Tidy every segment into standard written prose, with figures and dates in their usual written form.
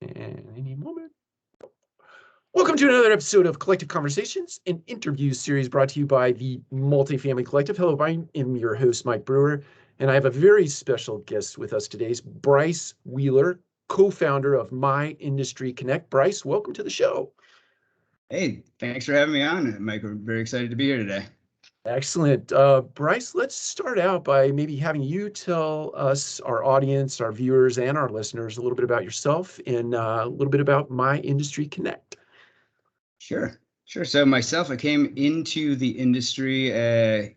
And any moment. Welcome to another episode of Collective Conversations, an interview series brought to you by the Multifamily Collective. Hello, I am your host, Mike Brewer, and I have a very special guest with us today, Brice Wheeler, co-founder of MultiFamily Connect. Brice, welcome to the show. Hey, thanks for having me on, Mike. We're very excited to be here today. Excellent. Brice, let's start out by maybe having you tell us, our audience, our viewers, and our listeners a little bit about yourself and a little bit about MultiFamily Connect. Sure. So myself, I came into the industry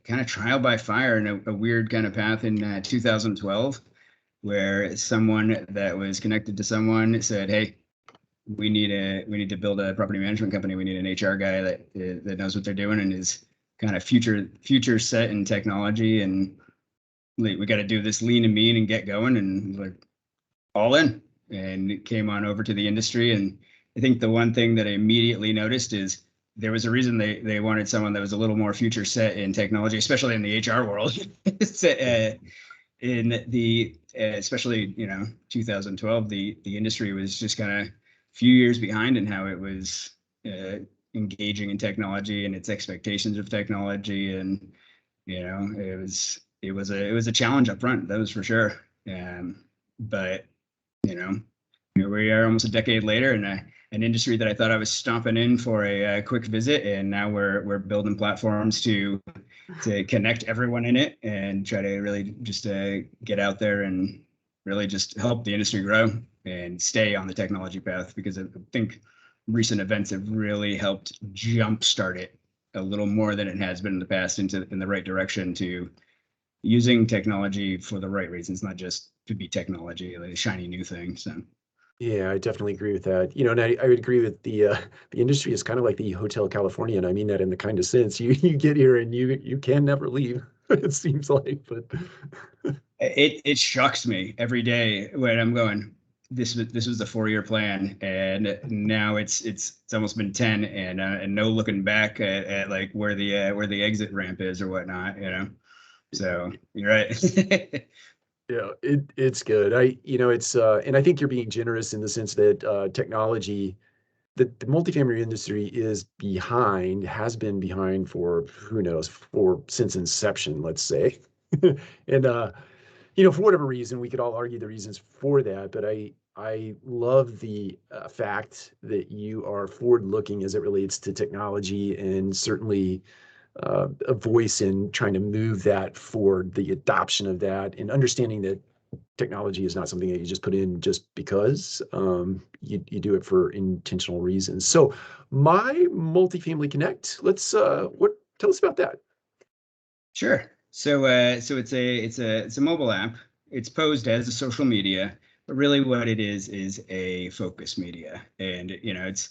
kind of trial by fire in a weird kind of path in 2012, where someone that was connected to someone said, "Hey, we need to build a property management company. We need an HR guy that knows what they're doing and is kind of future set in technology, and we got to do this lean and mean and get going." And like all in, and came on over to the industry. And I think the one thing that I immediately noticed is there was a reason they wanted someone that was a little more future set in technology, especially in the HR world. In the especially 2012, the industry was just kind of few years behind in how it was engaging in technology and its expectations of technology, and it was a challenge up front, that was for sure. But here we are almost a decade later in an industry that I thought I was stomping in for a quick visit, and now we're building platforms to connect everyone in it and try to really just get out there and really just help the industry grow and stay on the technology path, because I think recent events have really helped jumpstart it a little more than it has been in the past in the right direction, to using technology for the right reasons, not just to be technology, like a shiny new thing. So. Yeah, I definitely agree with that. And I would agree with the industry is kind of like the Hotel California, and I mean that in the kind of sense you get here and you can never leave. It seems like, but it shocks me every day when I'm going, this was the 4-year plan, and now it's almost been 10, and no looking back at like where the exit ramp is or whatnot. So you're right. Yeah, it's good. It's and I think you're being generous in the sense that technology, the multifamily industry is behind, has been behind for who knows, since inception, let's say. And for whatever reason, we could all argue the reasons for that, but I love the fact that you are forward-looking as it relates to technology, and certainly a voice in trying to move that forward, the adoption of that, and understanding that technology is not something that you just put in just because. You do it for intentional reasons. So MultiFamily Connect, tell us about that. Sure. So it's a mobile app. It's posed as a social media, but really what it is a focus media. And it's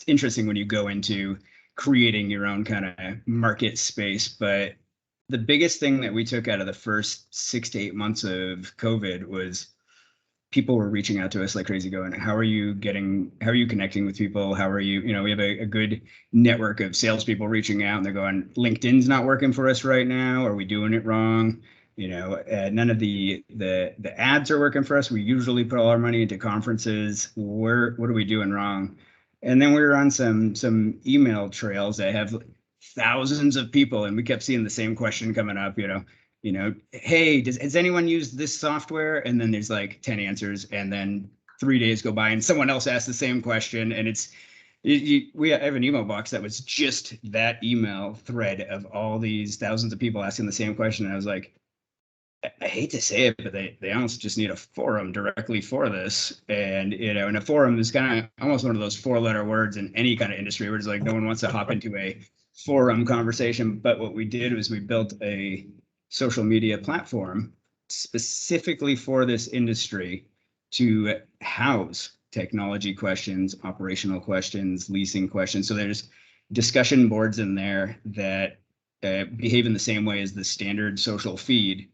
interesting when you go into creating your own kind of market space. But the biggest thing that we took out of the first 6 to 8 months of COVID was people were reaching out to us like crazy, going, how are you connecting with people? How are you, we have a good network of salespeople reaching out, and they're going, LinkedIn's not working for us right now. Are we doing it wrong? None of the ads are working for us. We usually put all our money into conferences. What are we doing wrong? And then we were on some email trails that have thousands of people, and we kept seeing the same question coming up, hey, has anyone used this software? And then there's like 10 answers, and then 3 days go by and someone else asks the same question. And I have an email box that was just that email thread of all these thousands of people asking the same question. And I was like, I hate to say it, but they almost just need a forum directly for this. And, and a forum is kind of almost one of those 4-letter words in any kind of industry where it's like no one wants to hop into a forum conversation. But what we did was we built a social media platform specifically for this industry to house technology questions, operational questions, leasing questions. So there's discussion boards in there that behave in the same way as the standard social feed,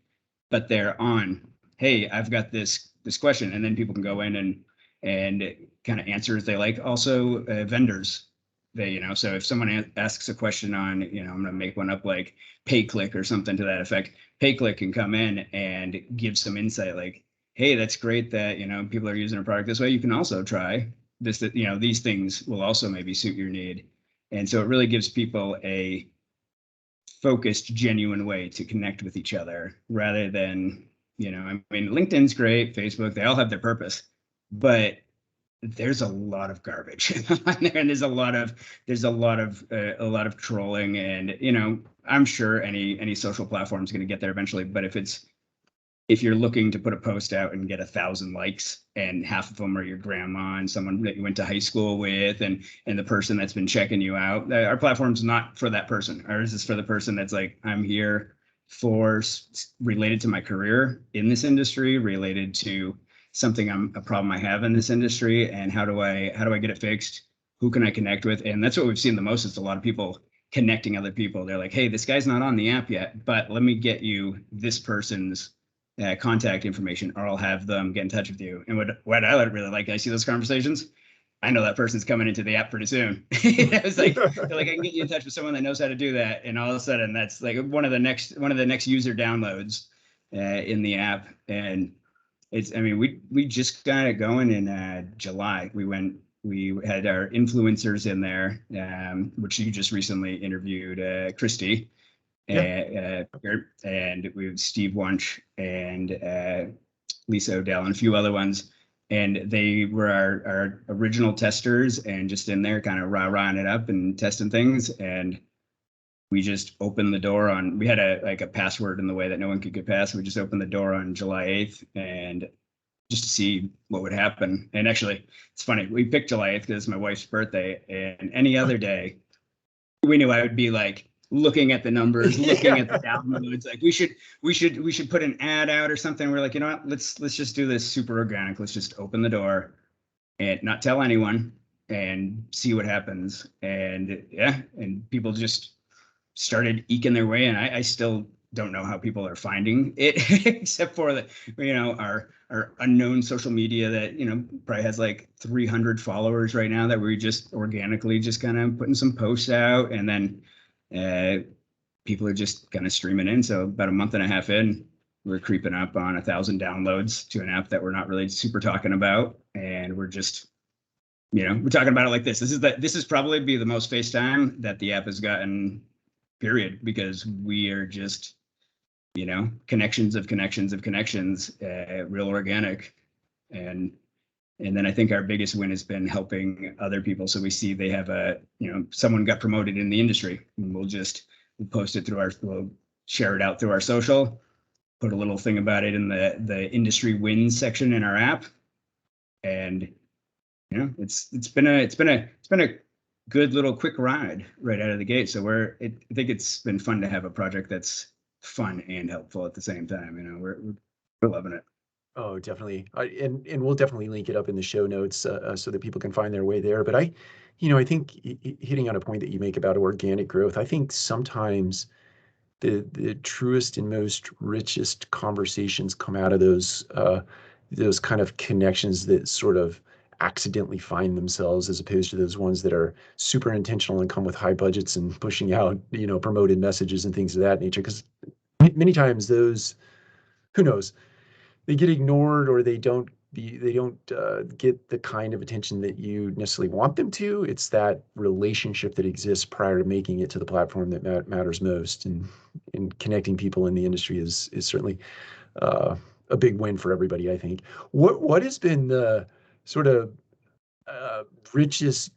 but they're on, hey, I've got this question, and then people can go in and kind of answer as they like. Also, vendors, so if someone asks a question on, I'm going to make one up like PayClick or something to that effect, PayClick can come in and give some insight, like, hey, that's great that, people are using a product this way. You can also try this, that, these things will also maybe suit your need. And so it really gives people a focused, genuine way to connect with each other rather than, I mean, LinkedIn's great, Facebook, they all have their purpose, but there's a lot of garbage on there, and there's a lot of trolling, and I'm sure any social platform is going to get there eventually, but if you're looking to put a post out and get 1,000 likes and half of them are your grandma and someone that you went to high school with and the person that's been checking you out, our platform's not for that person. Ours is for the person that's like, I'm here for related to my career in this industry, related to something a problem I have in this industry, and how do I get it fixed? Who can I connect with? And that's what we've seen the most, is a lot of people connecting other people. They're like, hey, this guy's not on the app yet, but let me get you this person's contact information, or I'll have them get in touch with you. And what I really like, I see those conversations, I know that person's coming into the app pretty soon. It was like, they're like, I can get you in touch with someone that knows how to do that. And all of a sudden that's like one of the next user downloads in the app. And we just got it going in July. We had our influencers in there, which you just recently interviewed, Christy. Yeah. And we have Steve Wunsch and Lisa Odell and a few other ones. And they were our original testers, and just in there kind of rah-rahing it up and testing things. And we just opened the door we had a password in the way that no one could get past. We just opened the door on July 8th and just to see what would happen. And actually, it's funny, we picked July 8th because it's my wife's birthday, and any other day, we knew I would be like, looking at the numbers, looking at the downloads, like we should put an ad out or something. We're like, you know what, let's just do this super organic. Let's just open the door and not tell anyone and see what happens. And and people just started eking their way. And I still don't know how people are finding it, except for our unknown social media that probably has like 300 followers right now, that we just organically just kind of putting some posts out, and then people are just kind of streaming in. So about a month and a half in, we're creeping up on 1,000 downloads to an app that we're not really super talking about, and we're just, we're talking about it like this. This is probably be the most face time that the app has gotten, period, because we are just, connections of connections of connections, real organic, and then I think our biggest win has been helping other people. So we see they have someone got promoted in the industry, and we'll post it we'll share it out through our social, put a little thing about it in the industry wins section in our app. And, it's been a good little quick ride right out of the gate. So I think it's been fun to have a project that's fun and helpful at the same time. We're loving it. Oh, definitely. And we'll definitely link it up in the show notes so that people can find their way there. But I think hitting on a point that you make about organic growth, I think sometimes the truest and most richest conversations come out of those kind of connections that sort of accidentally find themselves, as opposed to those ones that are super intentional and come with high budgets and pushing out, promoted messages and things of that nature. Because many times those, who knows, they get ignored, or they don't get the kind of attention that you necessarily want them to. It's that relationship that exists prior to making it to the platform that matters most, and connecting people in the industry is certainly a big win for everybody, I think. What has been the sort of richest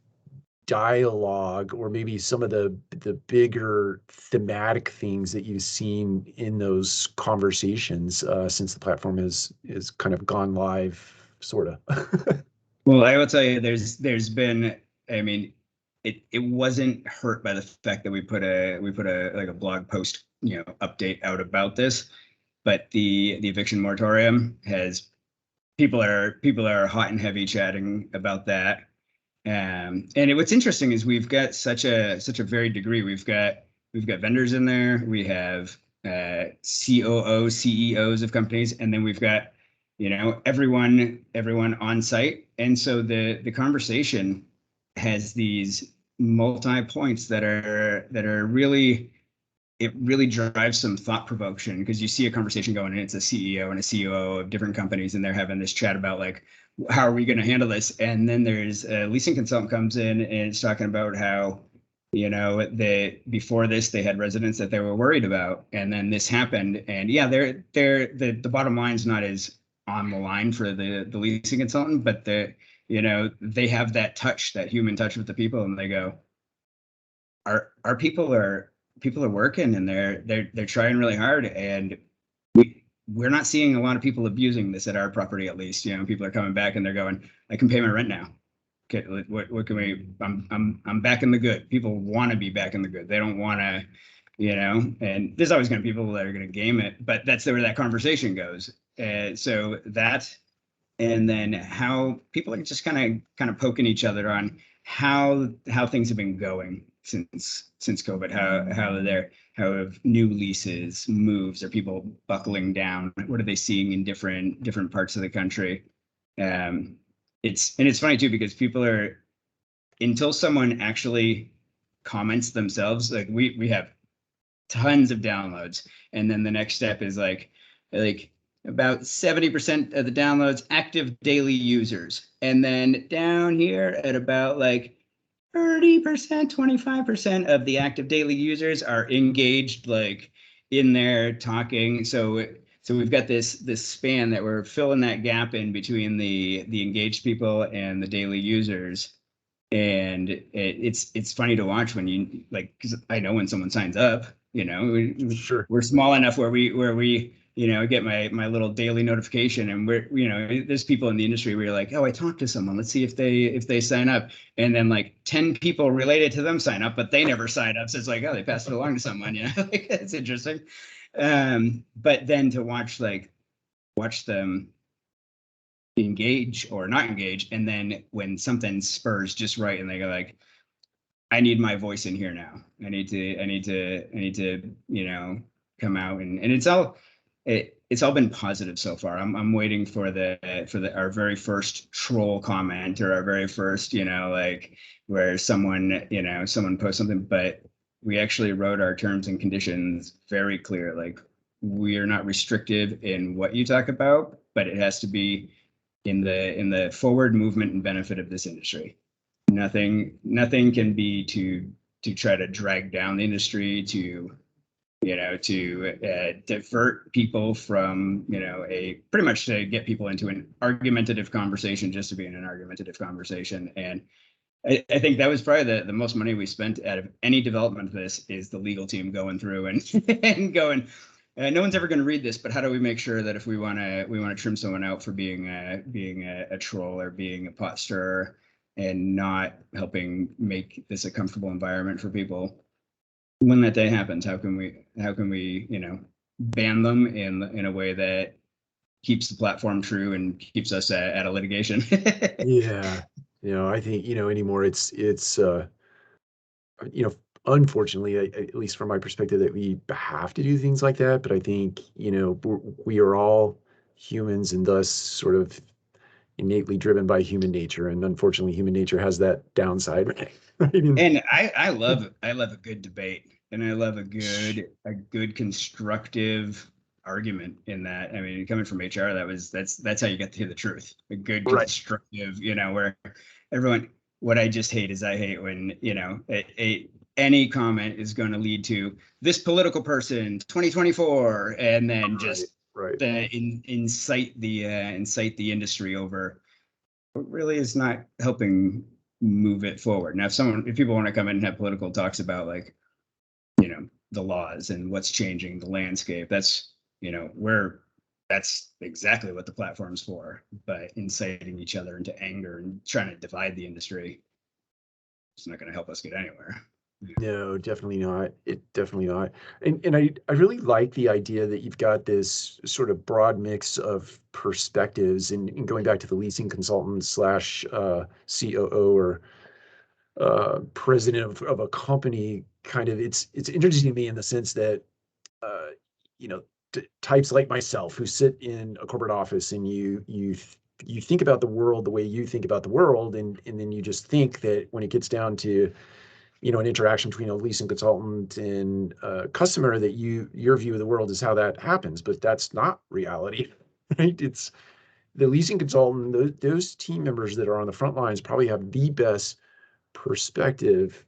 dialogue, or maybe some of the bigger thematic things that you've seen in those conversations since the platform is kind of gone live, sort of? Well, I will tell you, there's been, it wasn't hurt by the fact that we put a blog post, update out about this, but the eviction moratorium people are hot and heavy chatting about that. And what's interesting is we've got such a varied degree. We've got vendors in there. We have COO, CEOs of companies, and then we've got everyone on site. And so the conversation has these multi points that are really it really drives some thought provocation, because you see a conversation going, and it's a CEO and a COO of different companies, and they're having this chat about like, how are we going to handle this? And then there's a leasing consultant comes in and it's talking about how, they before this they had residents that they were worried about, and then this happened, and yeah, the bottom line's not as on the line for the leasing consultant, but they have that touch, that human touch with the people, and they go, our people are working, and they're trying really hard, and we're not seeing a lot of people abusing this at our property, at least. People are coming back and they're going, I can pay my rent now. Okay, what can we? I'm back in the good. People want to be back in the good. They don't want to, And there's always going to be people that are going to game it, but that's where that conversation goes. So that, and then how people are just kind of poking each other on how things have been going since COVID. How have new leases, moves, are people buckling down? What are they seeing in different parts of the country? It's funny too, because people are, until someone actually comments themselves, like we have tons of downloads, and then the next step is like about 70% of the downloads active daily users, and then down here at about like 30%, 25% of the active daily users are engaged, like in there talking. So we've got this span that we're filling that gap in between the engaged people and the daily users. And it's funny to watch when you, like, because I know when someone signs up, Sure. we're small enough where we get my little daily notification, and there's people in the industry where you're like, oh, I talked to someone, let's see if they sign up, and then like 10 people related to them sign up, but they never sign up. So it's like, oh, they passed it along to someone. Like, it's interesting. But then to watch them engage or not engage, and then when something spurs just right, and they go like, I need my voice in here now. I need to come out, and it's all been positive so far. I'm waiting for our very first troll comment, or our very first, like, where someone posts something, but we actually wrote our terms and conditions very clear. Like, we are not restrictive in what you talk about, but it has to be in the forward movement and benefit of this industry. Nothing can be to try to drag down the industry, to divert people from, pretty much to get people into an argumentative conversation just to be in an argumentative conversation. And I think that was probably the most money we spent out of any development of this, is the legal team going through and going, no one's ever going to read this, but how do we make sure that if we want to trim someone out for being a troll or being a pot stirrer and not helping make this a comfortable environment for people, when that day happens, how can we ban them in a way that keeps the platform true and keeps us out of litigation? Yeah. I think, anymore unfortunately, at least from my perspective, that we have to do things like that. But I think, we are all humans, and thus sort of innately driven by human nature. And unfortunately, human nature has that downside, right? And I love a good debate, and I love a good constructive argument in that. I mean, coming from HR, that's how you get to hear the truth. A good Right. constructive, where everyone. What I just hate is, I hate when any comment is going to lead to this political person 2024, and then just Right. incite the industry over what really is not helping move it forward. Now, if people want to come in and have political talks about, like, the laws and what's changing the landscape, that's exactly what the platform's for. But inciting each other into anger and trying to divide the industry, it's not going to help us get anywhere. No, definitely not. Definitely not. And I really like the idea that you've got this sort of broad mix of perspectives, and going back to the leasing consultant slash COO, or president of a company. Kind of, it's interesting to me in the sense that uh, you know types like myself who sit in a corporate office, and you think about the world the way you think about the world, and then you just think that when it gets down to an interaction between a leasing consultant and a customer, that your view of the world is how that happens, but that's not reality, right? It's the leasing consultant, those team members that are on the front lines probably have the best perspective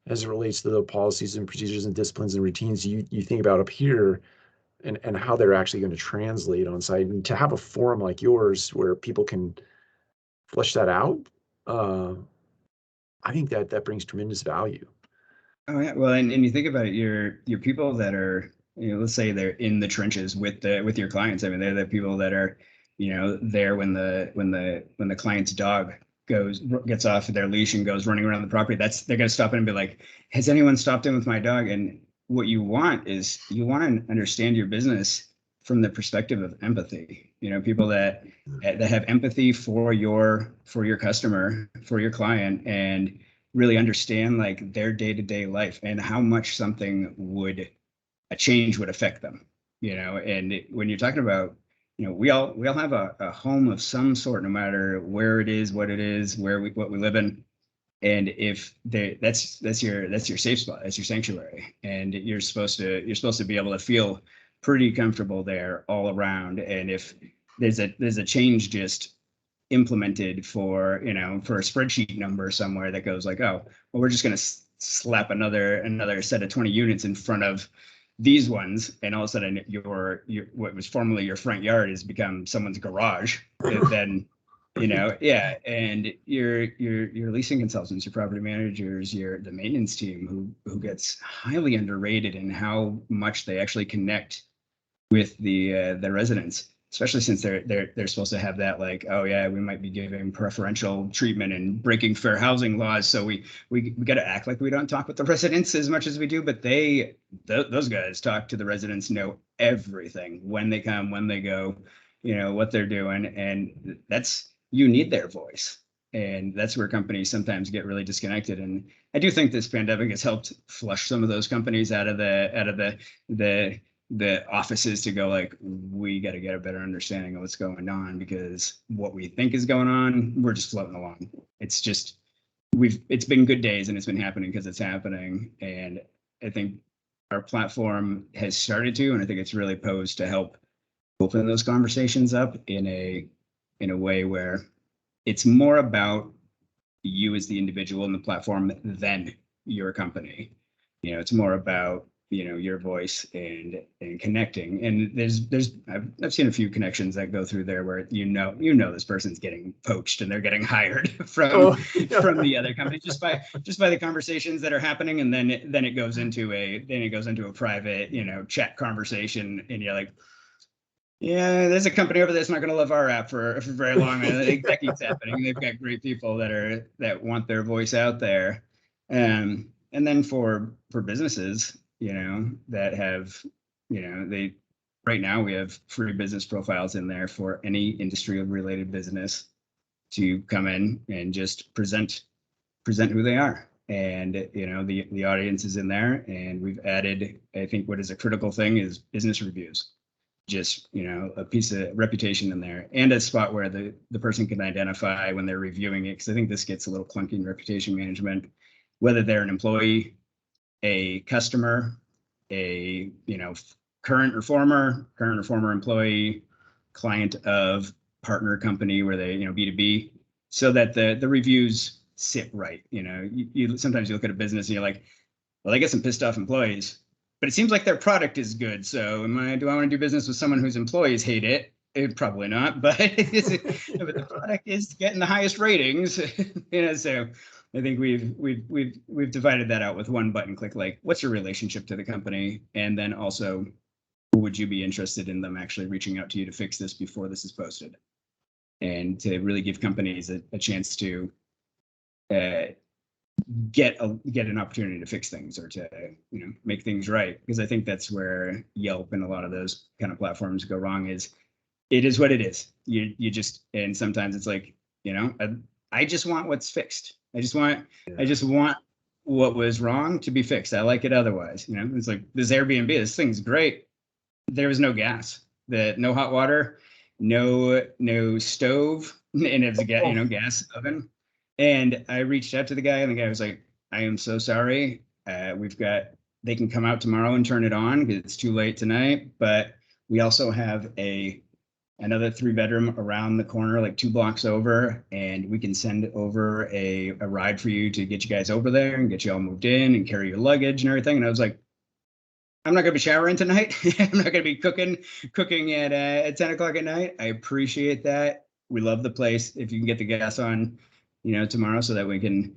as it relates to the policies and procedures and disciplines and routines you think about up here, and how they're actually going to translate on site. And to have a forum like yours where people can flesh that out, uh, I think that brings tremendous value. Oh yeah, well, and you think about it, your people that are, let's say they're in the trenches with your clients. I mean, they're the people that are, there when the client's dog gets off their leash and goes running around the property. They're going to stop in and be like, has anyone stopped in with my dog? And what you want is you want to understand your business from the perspective of empathy. People that have empathy for your customer, for your client, and really understand like their day-to-day life and how much a change would affect them. And when you're talking about, we all have a home of some sort, no matter where it is, what it is, what we live in. And if that's your safe spot, that's your sanctuary, and you're supposed to be able to feel pretty comfortable there all around. And if there's a change just implemented for a spreadsheet number somewhere that goes like, oh, well, we're just going to slap another set of 20 units in front of these ones, and all of a sudden your what was formerly your front yard has become someone's garage. And then yeah, and your leasing consultants, your property managers, the maintenance team, who gets highly underrated in how much they actually connect with the residents, especially since they're supposed to have that, like, oh yeah, we might be giving preferential treatment and breaking fair housing laws, so we got to act like we don't talk with the residents as much as we do. But those guys talk to the residents, know everything, when they come, when they go, what they're doing, and you need their voice. And that's where companies sometimes get really disconnected. And I do think this pandemic has helped flush some of those companies out of the offices to go like, we got to get a better understanding of what's going on, because what we think is going on, we're just floating along. It's just, it's been good days, and it's been happening because it's happening. And I think our platform has started to, and I think it's really posed to help open those conversations up in a way where it's more about you as the individual in the platform than your company. It's more about your voice and connecting. And I've seen a few connections that go through there where this person's getting poached and they're getting hired from the other company just by the conversations that are happening. And then it goes into a private chat conversation, and you're like, yeah, there's a company over there that's not going to love our app for very long. And I think that keeps happening. They've got great people that want their voice out there. And then for businesses, that have, right now we have free business profiles in there for any industry related business to come in and just present who they are. And, the audience is in there, and we've added, I think what is a critical thing is business reviews. Just a piece of reputation in there, and a spot where the person can identify when they're reviewing it, because I think this gets a little clunky in reputation management, whether they're an employee, a customer, a current or former employee, client of partner company where they B2B, so that the reviews sit right. You sometimes you look at a business and you're like, well, I get some pissed off employees, but it seems like their product is good. So do I want to do business with someone whose employees hate it? Probably not, but but the product is getting the highest ratings. So I think we've divided that out with one button click, like, what's your relationship to the company? And then also, would you be interested in them actually reaching out to you to fix this before this is posted? And to really give companies a chance to get an opportunity to fix things, or to make things right. Because I think that's where Yelp and a lot of those kind of platforms go wrong. Is it is what it is. You just, and sometimes it's like, I just want what's fixed. I just want what was wrong to be fixed. I like it otherwise. It's like this Airbnb, this thing's great. There was no gas, no hot water, no stove, and it was a gas oven. And I reached out to the guy, and the guy was like, I am so sorry. They can come out tomorrow and turn it on because it's too late tonight. But we also have another 3-bedroom around the corner, like 2 blocks over, and we can send over a ride for you to get you guys over there and get you all moved in and carry your luggage and everything. And I was like, I'm not going to be showering tonight. I'm not going to be cooking at 10 o'clock at night. I appreciate that. We love the place. If you can get the gas on, tomorrow so that we can,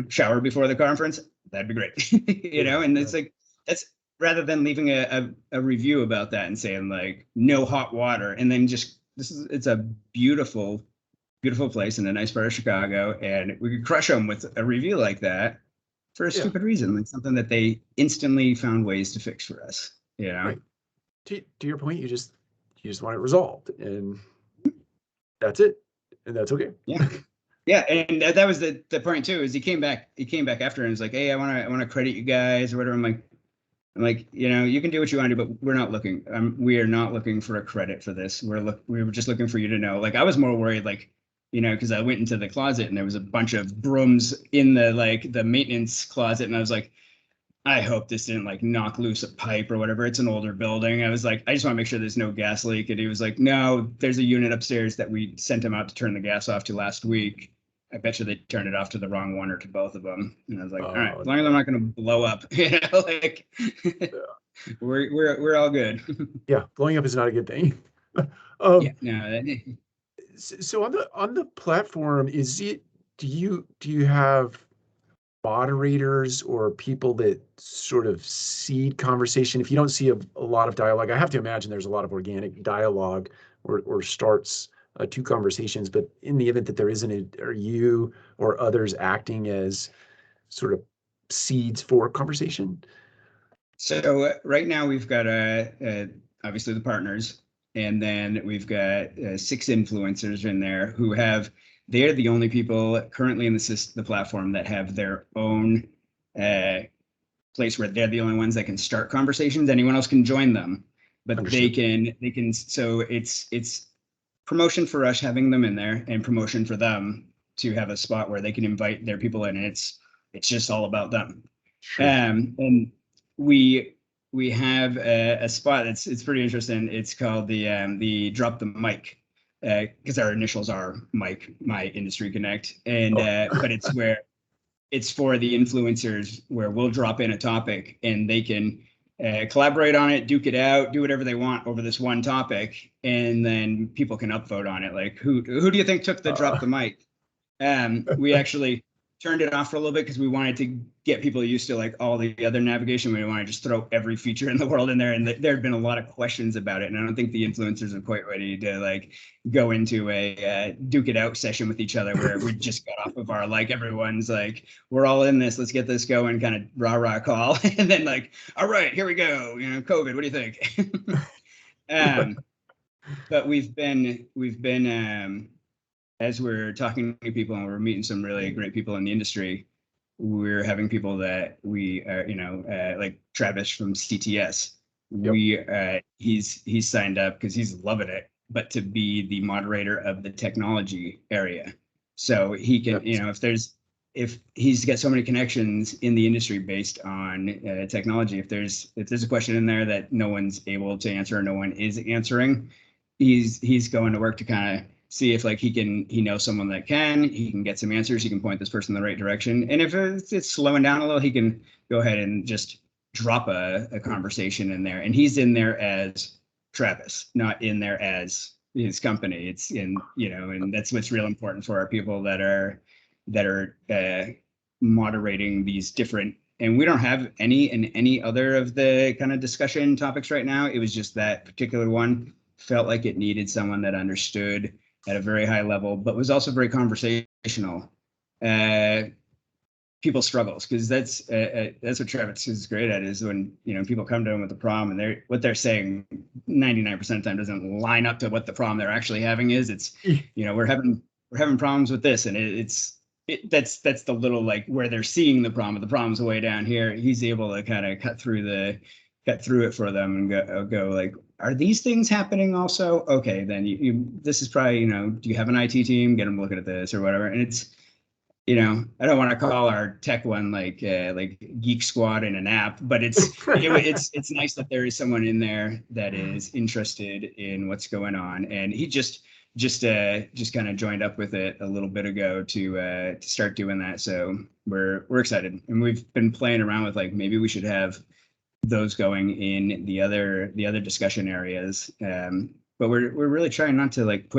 shower before the conference, that'd be great. And it's like, that's rather than leaving a review about that and saying like no hot water. And then it's a beautiful, beautiful place in a nice part of Chicago. And we could crush them with a review like that for a stupid reason, like something that they instantly found ways to fix for us, Right. To your point, you just want it resolved, and that's it, and that's okay. Yeah, and that was the point too. Is he came back after and was like, "Hey, I want to credit you guys or whatever." I'm like, you can do what you want to do, but we're not looking. We are not looking for a credit for this. We were just looking for you to know. Like, I was more worried, like, because I went into the closet and there was a bunch of brooms in the maintenance closet, and I was like, I hope this didn't like knock loose a pipe or whatever. It's an older building. I was like, I just want to make sure there's no gas leak. And he was like, no, there's a unit upstairs that we sent him out to turn the gas off to last week. I bet you they turned it off to the wrong one or to both of them. And I was like, all right, as long as I'm not going to blow up, we're all good. Yeah, blowing up is not a good thing. So on the platform, do you have moderators or people that sort of seed conversation? If you don't see a lot of dialogue, I have to imagine there's a lot of organic dialogue or starts to conversations, but in the event that there isn't, are you or others acting as sort of seeds for conversation? So right now we've got obviously the partners, and then we've got 6 influencers in there they're the only people currently in the platform that have their own place where they're the only ones that can start conversations. Anyone else can join them, but Understood. they can. So it's promotion for us having them in there, and promotion for them to have a spot where they can invite their people in, and it's just all about them. Sure. And we have a spot it's pretty interesting. It's called the Drop the Mic, because our initials are Mike, My Industry Connect, and but it's for the influencers where we'll drop in a topic and they can collaborate on it, duke it out, do whatever they want over this one topic, and then people can upvote on it. Like, who do you think took the drop the mic? We actually turned it off for a little bit because we wanted to get people used to like all the other navigation. We want to just throw every feature in the world in there, and there had been a lot of questions about it, and I don't think the influencers are quite ready to like go into a duke it out session with each other where we just got off of our like everyone's like, we're all in this, let's get this going kind of rah call, and then like, all right, here we go, COVID, what do you think? But we've been as we're talking to people and we're meeting some really great people in the industry, we're having people that we like Travis from CTS. Yep. He's signed up because he's loving it, but to be the moderator of the technology area. So he can, if he's got so many connections in the industry based on technology, if there's a question in there that no one's able to answer or no one is answering, he's going to work to kind of see if like he knows someone that he can get some answers. He can point this person in the right direction. And if it's slowing down a little, he can go ahead and just drop a conversation in there. And he's in there as Travis, not in there as his company. It's in, and that's what's real important for our people that are moderating these different, and we don't have any other of the kind of discussion topics right now. It was just that particular one felt like it needed someone that understood at a very high level, but was also very conversational. People's struggles, because that's what Travis is great at, is when people come to him with a problem and what they're saying 99% of the time doesn't line up to what the problem they're actually having is. It's we're having problems with this, and that's the little like where they're seeing the problem. The problem's way down here. He's able to kind of cut through it for them and go like, are these things happening also? Okay, then this is probably, do you have an IT team? Get them looking at this or whatever. And I don't want to call our tech one like Geek Squad in an app, but it's nice that there is someone in there that is interested in what's going on, and he just kind of joined up with it a little bit ago to start doing that. So we're excited, and we've been playing around with like maybe we should have those going in the other discussion areas. But we're really trying not to like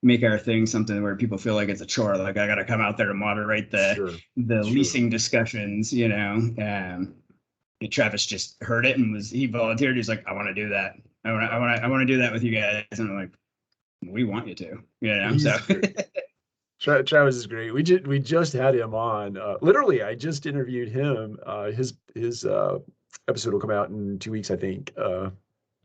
make our thing something where people feel like it's a chore. Like I got to come out there and moderate Sure. leasing discussions. Travis just heard it and he volunteered. He's like, I want to do that. I want to do that with you guys. And I'm like, we want you to. He's So Travis is great. We just had him on. Literally, I just interviewed him. His episode will come out in 2 weeks, I think.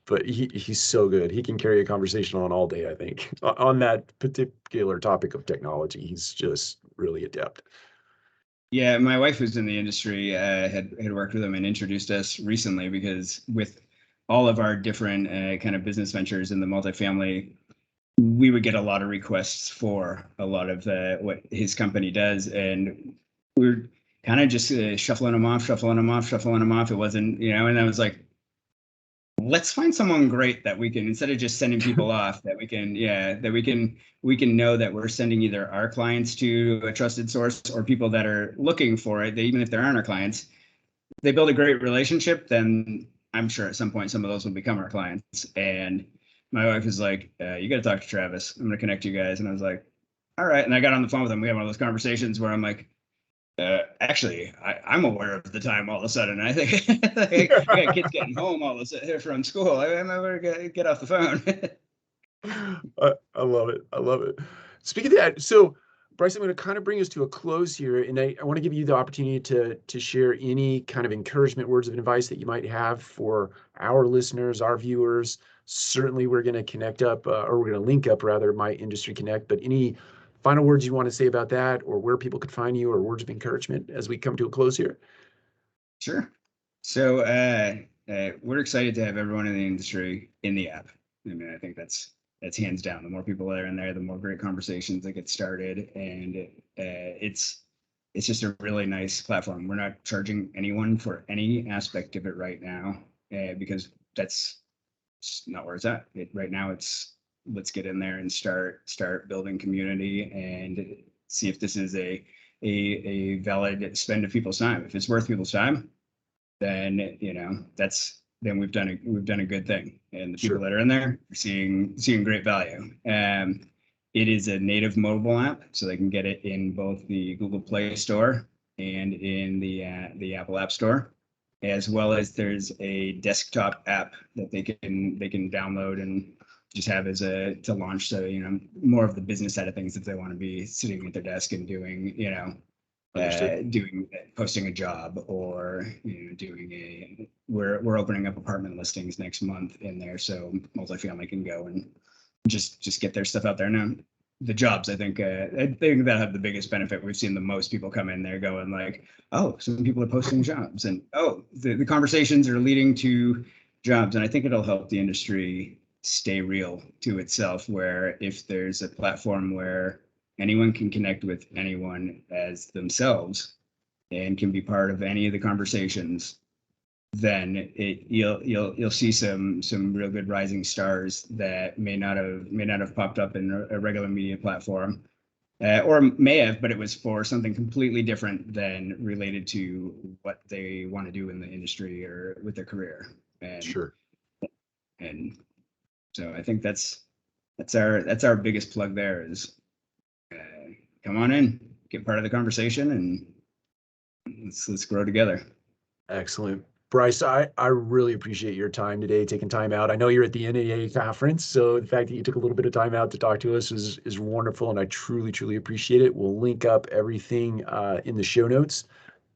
But he's so good. He can carry a conversation on all day, I think, on that particular topic of technology. He's just really adept. Yeah, my wife, who's in the industry, had worked with him and introduced us recently, because with all of our different kind of business ventures in the multifamily, we would get a lot of requests for a lot of what his company does, and we're kind of just shuffling them off. It wasn't, and I was like, let's find someone great that we can, instead of just sending people off, that we can know that we're sending either our clients to a trusted source or people that are looking for it. Even if there aren't our clients, they build a great relationship, then I'm sure at some point some of those will become our clients. And my wife is like, you got to talk to Travis. I'm going to connect you guys. And I was like, all right. And I got on the phone with him. We had one of those conversations where I'm like, actually, I'm aware of the time all of a sudden. I think I got kids getting home all of a sudden from school. I'm ever get off the phone. I love it. I love it. Speaking of that, so Brice, I'm going to kind of bring us to a close here, and I want to give you the opportunity to share any kind of encouragement, words of advice that you might have for our listeners, our viewers. Certainly, we're going to connect up, or we're going to link up rather, My Industry Connect. But any final words you want to say about that, or where people could find you, or words of encouragement as we come to a close here? Sure. So we're excited to have everyone in the industry in the app. I mean, I think that's hands down. The more people that are in there, the more great conversations that get started, and it's just a really nice platform. We're not charging anyone for any aspect of it right now, because that's not where it's at. Right now, it's let's get in there and start building community and see if this is a valid spend of people's time. If it's worth people's time, then then we've done a good thing, and the people that are in there are seeing great value. It is a native mobile app, so they can get it in both the Google Play Store and in the Apple App Store, as well as there's a desktop app that they can download and just have as to launch. So more of the business side of things, if they want to be sitting at their desk and doing posting a job, or we're opening up apartment listings next month in there, so multifamily can go and just get their stuff out there. Now the jobs, I think that have the biggest benefit. We've seen the most people come in there going like, oh, some people are posting jobs, and the conversations are leading to jobs. And I think it'll help the industry stay real to itself, where if there's a platform where anyone can connect with anyone as themselves and can be part of any of the conversations, then you'll see some real good rising stars that may not have popped up in a regular media platform, or may have, but it was for something completely different than related to what they want to do in the industry or with their career. And sure. And so I think that's our biggest plug there is, come on in, get part of the conversation, and let's grow together. Excellent. Brice, I really appreciate your time today, taking time out. I know you're at the NAA conference, so the fact that you took a little bit of time out to talk to us is wonderful, and I truly appreciate it. We'll link up everything in the show notes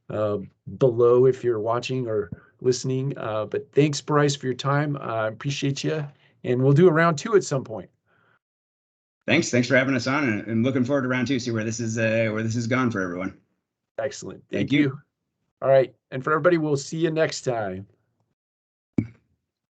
below if you're watching or listening. But thanks, Brice, for your time. I appreciate you, and we'll do a round 2 at some point. Thanks for having us on, and looking forward to round 2. See where this is gone for everyone. Excellent. Thank you. All right. And for everybody, we'll see you next time.